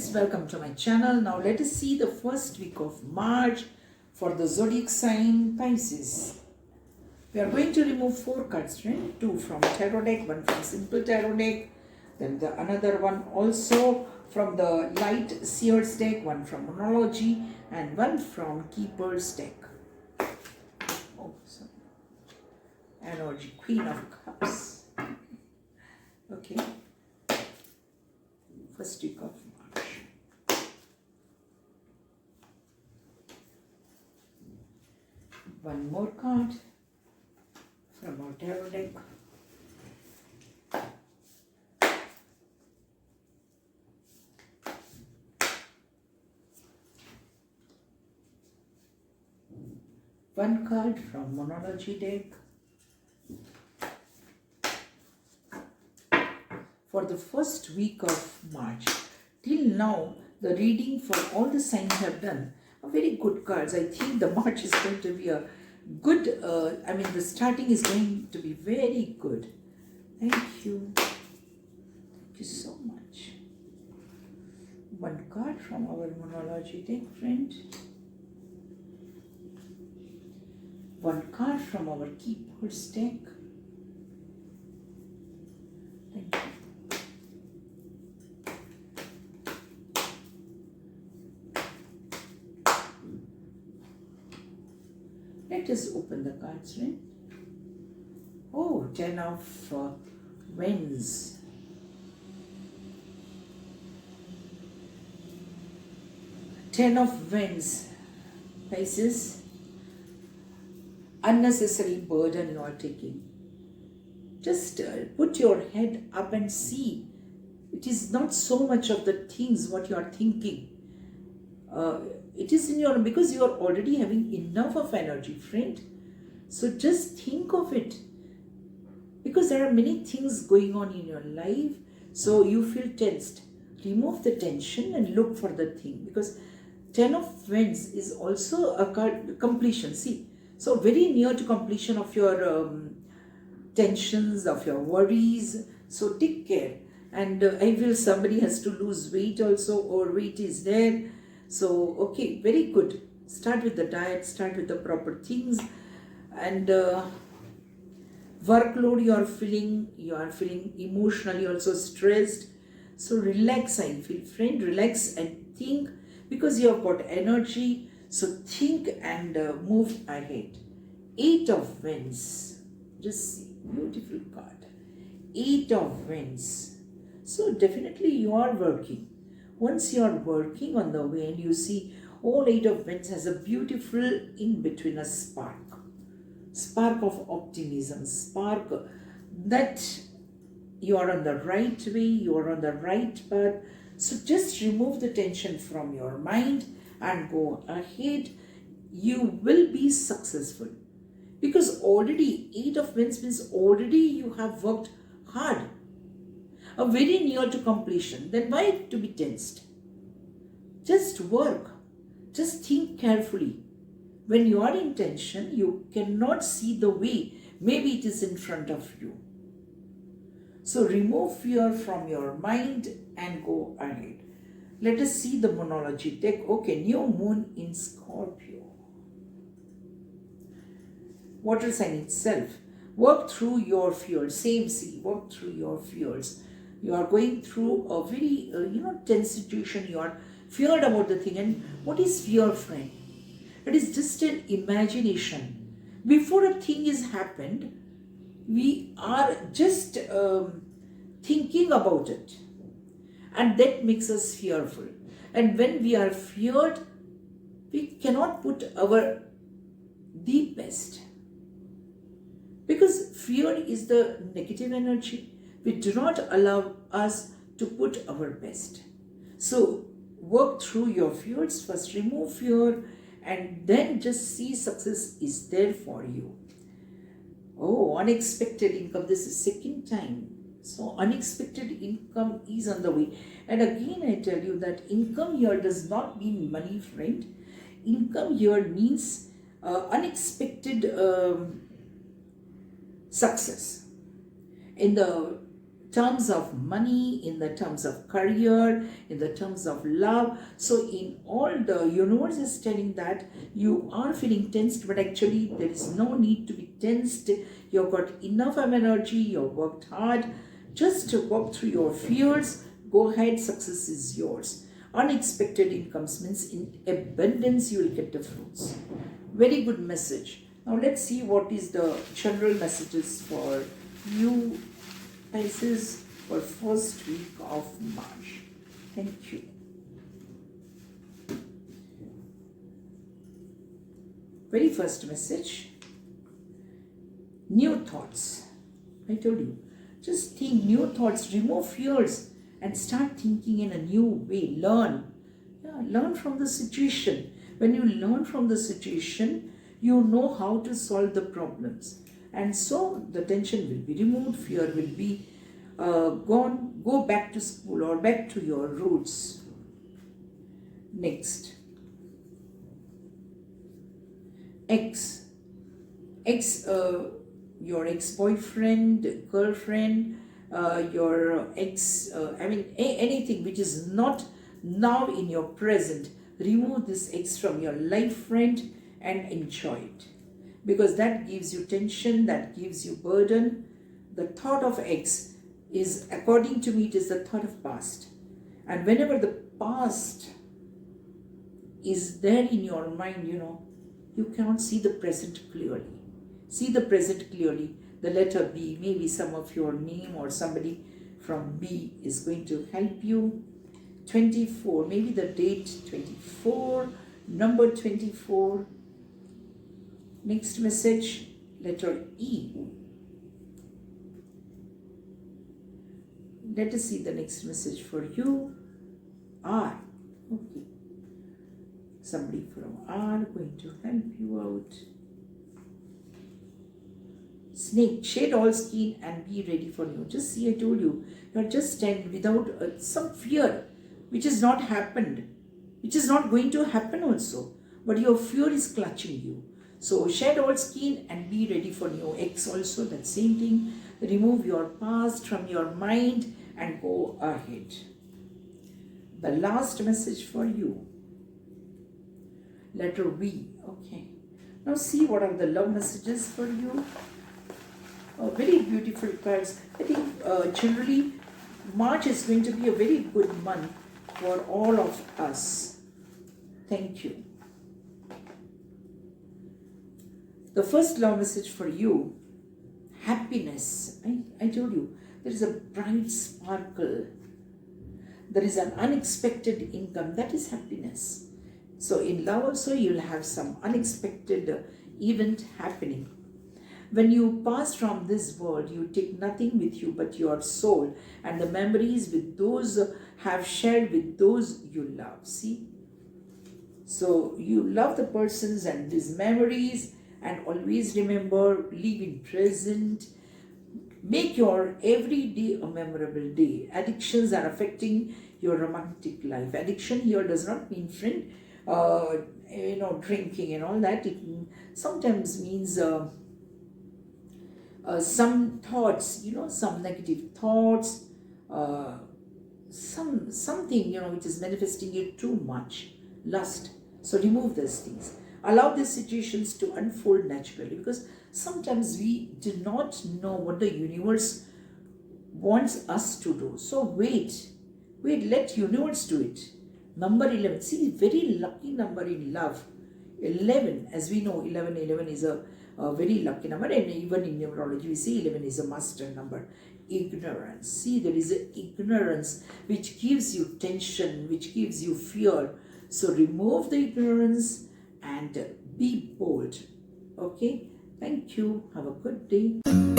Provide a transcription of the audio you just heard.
friends, welcome to my channel. Now let us see the first week of March for the zodiac sign Pisces. We are going to remove 4 cards, friend. 2 from tarot deck, 1 from simple tarot deck, then another one also from the light seers deck, 1 from monology, and 1 from keepers deck. Oh, sorry. Energy, Queen of Cups. Okay. First week of March. One more card from our tarot deck. One card from monology deck. For the first week of March. Till now, the reading for all the signs have done are very good cards. I think the March is going to be a good, the starting is going to be very good. Thank you. Thank you so much. One card from our monology deck, friend. One card from our keepers deck. Thank you. Let us open the cards, right? Oh, 10 of Wands. Ten of Wands, Pisces. Unnecessary burden you are taking. Just put your head up and see. It is not so much of the things what you are thinking. It is in your, because you are already having enough of energy, friend. So just think of it. Because there are many things going on in your life. So you feel tensed. Remove the tension and look for the thing. Because 10 of Wands is also a card completion. See, so very near to completion of your tensions, of your worries. So take care. And I feel somebody has to lose weight also, or weight is there. So, okay, very good. Start with the diet, start with the proper things. And workload you are feeling emotionally also stressed. So relax, I feel, friend, relax and think, because you have got energy. So think and move ahead. 8 of Wands. Just see, beautiful card. 8 of Wands. So definitely you are working. Once you are working on the way and you see all 8 of Wands has a beautiful in-between spark of optimism, spark that you are on the right way, you are on the right path. So just remove the tension from your mind and go ahead. You will be successful, because already 8 of Wands means already you have worked hard. Very near to completion. Then why to be tensed? Just work. Just think carefully. When you are in tension, you cannot see the way. Maybe it is in front of you. So remove fear from your mind and go ahead. Let us see the monology deck. Okay, new moon in Scorpio. Water sign itself. Work through your fears. Same see. Work through your fears. You are going through a very, tense situation. You are feared about the thing. And what is fear, friend? It is just an imagination. Before a thing is happened, we are just thinking about it. And that makes us fearful. And when we are feared, we cannot put our the best. Because fear is the negative energy. We do not allow us to put our best. So work through your fears. First remove fear and then just see success is there for you. Oh, unexpected income. This is second time. So unexpected income is on the way. And again I tell you that income here does not mean money, friend. Income here means unexpected success. In the terms of money, in the terms of career, in the terms of love. So in all, the universe is telling that you are feeling tensed, but actually there is no need to be tensed. You've got enough of energy, you've worked hard. Just to walk through your fears. Go ahead, success is yours. Unexpected incomes means in abundance you will get the fruits. Very good message. Now let's see what is the general messages for you, Pisces, for first week of March. Thank you. Very first message. New thoughts. I told you. Just think new thoughts, remove fears and start thinking in a new way. Learn. Yeah, learn from the situation. When you learn from the situation, you know how to solve the problems. And so the tension will be removed, fear will be gone. Go back to school or back to your roots. Next. Your ex-boyfriend, girlfriend, your anything which is not now in your present. Remove this ex from your life, friend, and enjoy it. Because that gives you tension, that gives you burden. The thought of ex is, according to me, it is the thought of past. And whenever the past is there in your mind, you cannot see the present clearly. See the present clearly. The letter B, maybe some of your name or somebody from B is going to help you. 24, maybe the date 24, number 24. Next message, letter E. Let us see the next message for you. R. Okay. Somebody from R going to help you out. Snake, shed all skin and be ready for new. Just see, I told you, you're just stand without some fear, which has not happened, which is not going to happen also. But your fear is clutching you. So shed all skin and be ready for new. X also, that same thing. Remove your past from your mind and go ahead. The last message for you. Letter V. Okay. Now see what are the love messages for you. Very beautiful cards. I think generally March is going to be a very good month for all of us. Thank you. The first love message for you, happiness. I told you, there is a bright sparkle. There is an unexpected income. That is happiness. So in love also, you'll have some unexpected event happening. When you pass from this world, you take nothing with you but your soul and the memories with those have shared with those you love. See? So you love the persons and these memories, and always remember, live in present. Make your every day a memorable day. Addictions are affecting your romantic life. Addiction here does not mean, friend, drinking and all that. It sometimes means some thoughts, some negative thoughts, something, which is manifesting you too much. Lust. So remove those things. Allow these situations to unfold naturally, because sometimes we do not know what the universe wants us to do. So wait, let universe do it. Number 11, see, very lucky number in love. 11, as we know, 11 is a very lucky number, and even in numerology we say 11 is a master number. Ignorance. See, there is an ignorance which gives you tension, which gives you fear. So remove the ignorance and be bold. Okay, thank you. Have a good day.